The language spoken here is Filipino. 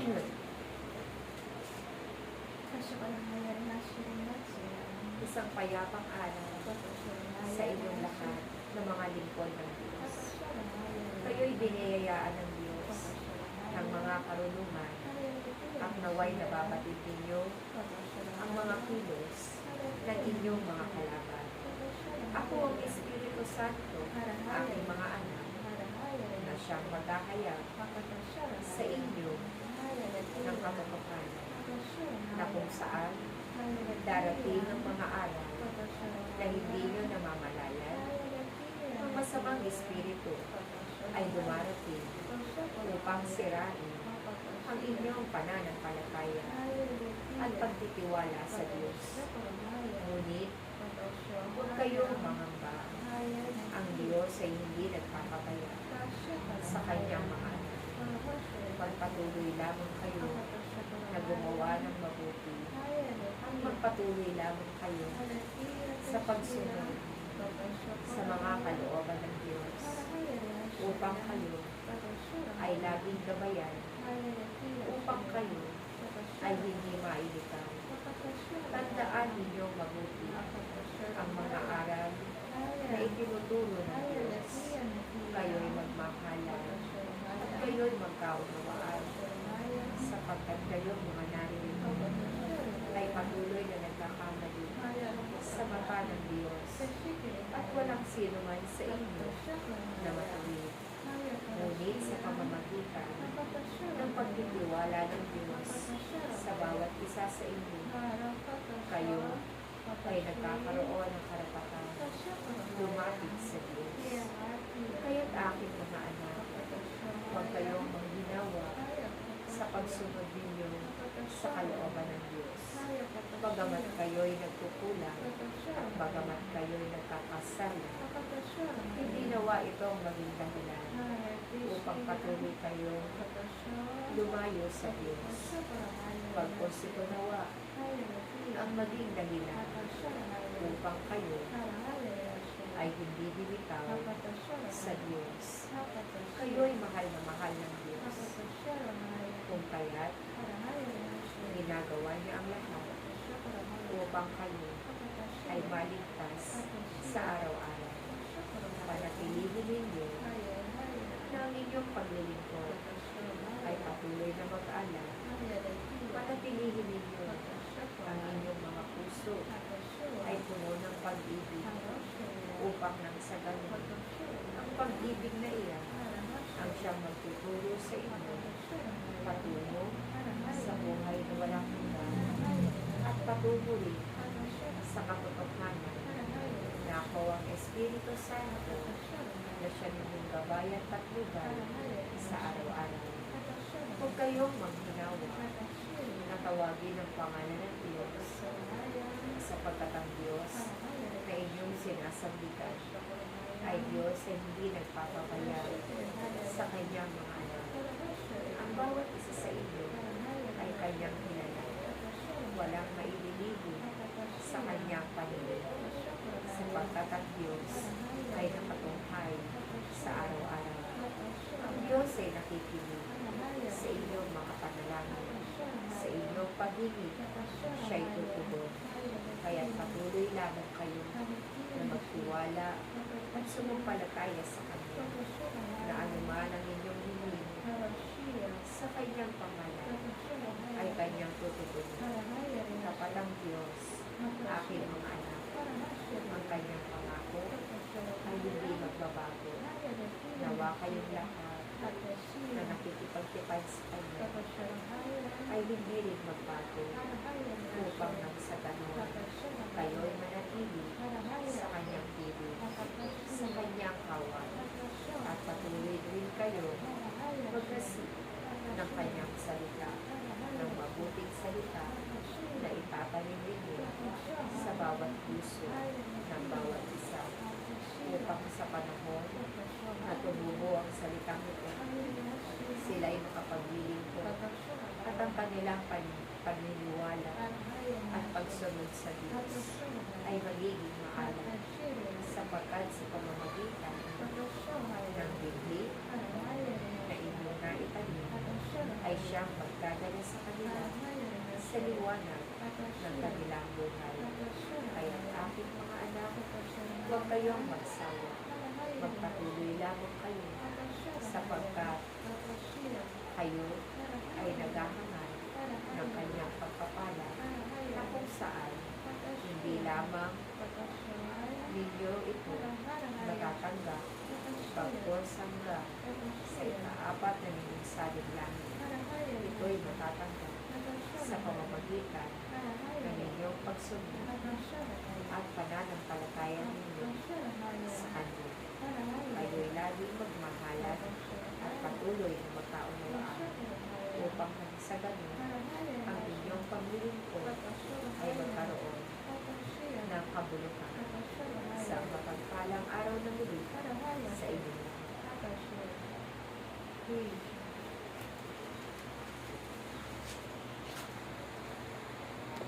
Isang payapang araw sa inyong lahat ng mga lingkod ng Diyos. Kayo'y biniyayaan ng Diyos ng mga karunungan at naway nababatid ninyo ang mga kilos ng inyong mga kalaban. Ako ang Espiritu Santo, aking mga anak, na siyang maghahayag sa inyo ng katotohanan, na kung saan darating ang mga araw na hindi nyo namamalayan, ang masamang espiritu ay dumarating upang sirain ang inyong pananampalataya at pagtitiwala sa Diyos. Ngunit, huwag kayong mangamba. Ang Diyos ay hindi nagpapabaya sa kanyang mga anak. Magpatuloy lamang kayo na gumawa ng mabuti. Magpatuloy lamang kayo sa pagsunod sa mga kalooban ng Diyos upang kayo ay laging gabayan, upang kayo ay hindi mailitaw. Tandaan ninyong mabuti ang mga aral na itinuturo ng Diyos. Kayo'y magmamahalan at kayo'y magkaunawaan, sapagkat kayong mga naririnig ay patuloy na nagkakamali sa mata ng Diyos, at walang sino man sa inyo na matuwid. Ngunit sa pamamagitan ng pagtitiwala ng Diyos sa bawat isa sa inyo, kayo ay nagkakaroon ng karapatan lumapit sa Diyos. Kaya't aking mga anak, huwag kayong mangginawa sa pagsunod ninyo sa kalooban ng Diyos. Bagamat kayo'y nagkukulang at bagamat kayo'y nagkakasala, hindi nawa itong maging dahilan upang patuloy kayong lumayo sa Diyos. Pagpos ito nawa ang maging dahilan upang kayo ay hindi bibitaw sa Diyos. Kayo'y mahal na mahal ng Diyos. Kung kaya't ginagawa niya ang lahat upang kayo ay maligtas sa araw-araw. Panatilihin ninyo na ang inyong paglilingkod ay patuloy na mag-alala. Panatilihin ninyo ang inyong mga puso ay puno ng pag-ibig upang nang sa ganun ang pag-ibig na iyan ang siyang magtuturo sa inyo patungo sa buhay na walang hanggan at patungo rin sa katotohanan na ako ang Espiritu Santo na siya ninyong gabay at patnubay sa araw-araw. Huwag kayong maghinawa na tawagin ang pangalan ng Diyos, sapagkat ang Diyos na inyong sinasabitan ay Diyos ay hindi nagpapabaya sa kanyang mga anak. Ang bawat isa sa inyo ay kanyang kilala. Walang maililigo sa kanyang paningin, sapagkat ang Diyos ay nakatunghay sa araw-araw. Ang Diyos ay nakikinig sa inyong mga panalangin, sa inyong pag-ibig, siya'y tutugon. Kaya't patuloy lamang kayo na magtiwala at sumumpalataya sa Kanya, na anuman ang inyong hiling sa Kanyang pangalan ay Kanyang tutugunin. Kapag ang Diyos, aking mga anak, ang Kanyang pangako ay hindi magbabago. Nawa kayong lahat na nakikipagtipad sa Kanya ay hindi rin magbago, upang nang sa ganun kayo'y manatili sa Kanyang piling, sa Kanyang kawan, at patuloy rin kayo magkasip ng Kanyang salita, ng mabuting salita na itatanim ninyo sa bawat puso ng bawat isa, upang sa panahon na tumubo ang salitang ito, sila ay makapaglilingkod at ang kanilang paniniwala at pagsunod sa Diyos ay magiging maalam, sapagkat sa pamamagitan ng bibli na inyong naitanim ay siyang magkakaroon magpadala sa kanila sa liwanag ng kanilang buhay. Kaya aking mga anak, huwag kayong magsawa. Magpatuloy lamang kayo sapagkat kayo ay naghahangad ng kanyang pagpapala na kung saan hindi lamang ninyo ito natatanggap pagkos hanggang sa ikaapat na niningsaling langit. Ito'y matatanggap sa pamamagitan ng inyong pagsunod at pananampalataya ninyo sa Kanya. Kayo'y laging magmahalan at patuloy na magkaunawaan upang sa ganun ang inyong paglilingkod ay magkaroon ng kabuluhan sa mapagpalang araw na muli sa inyong lahat.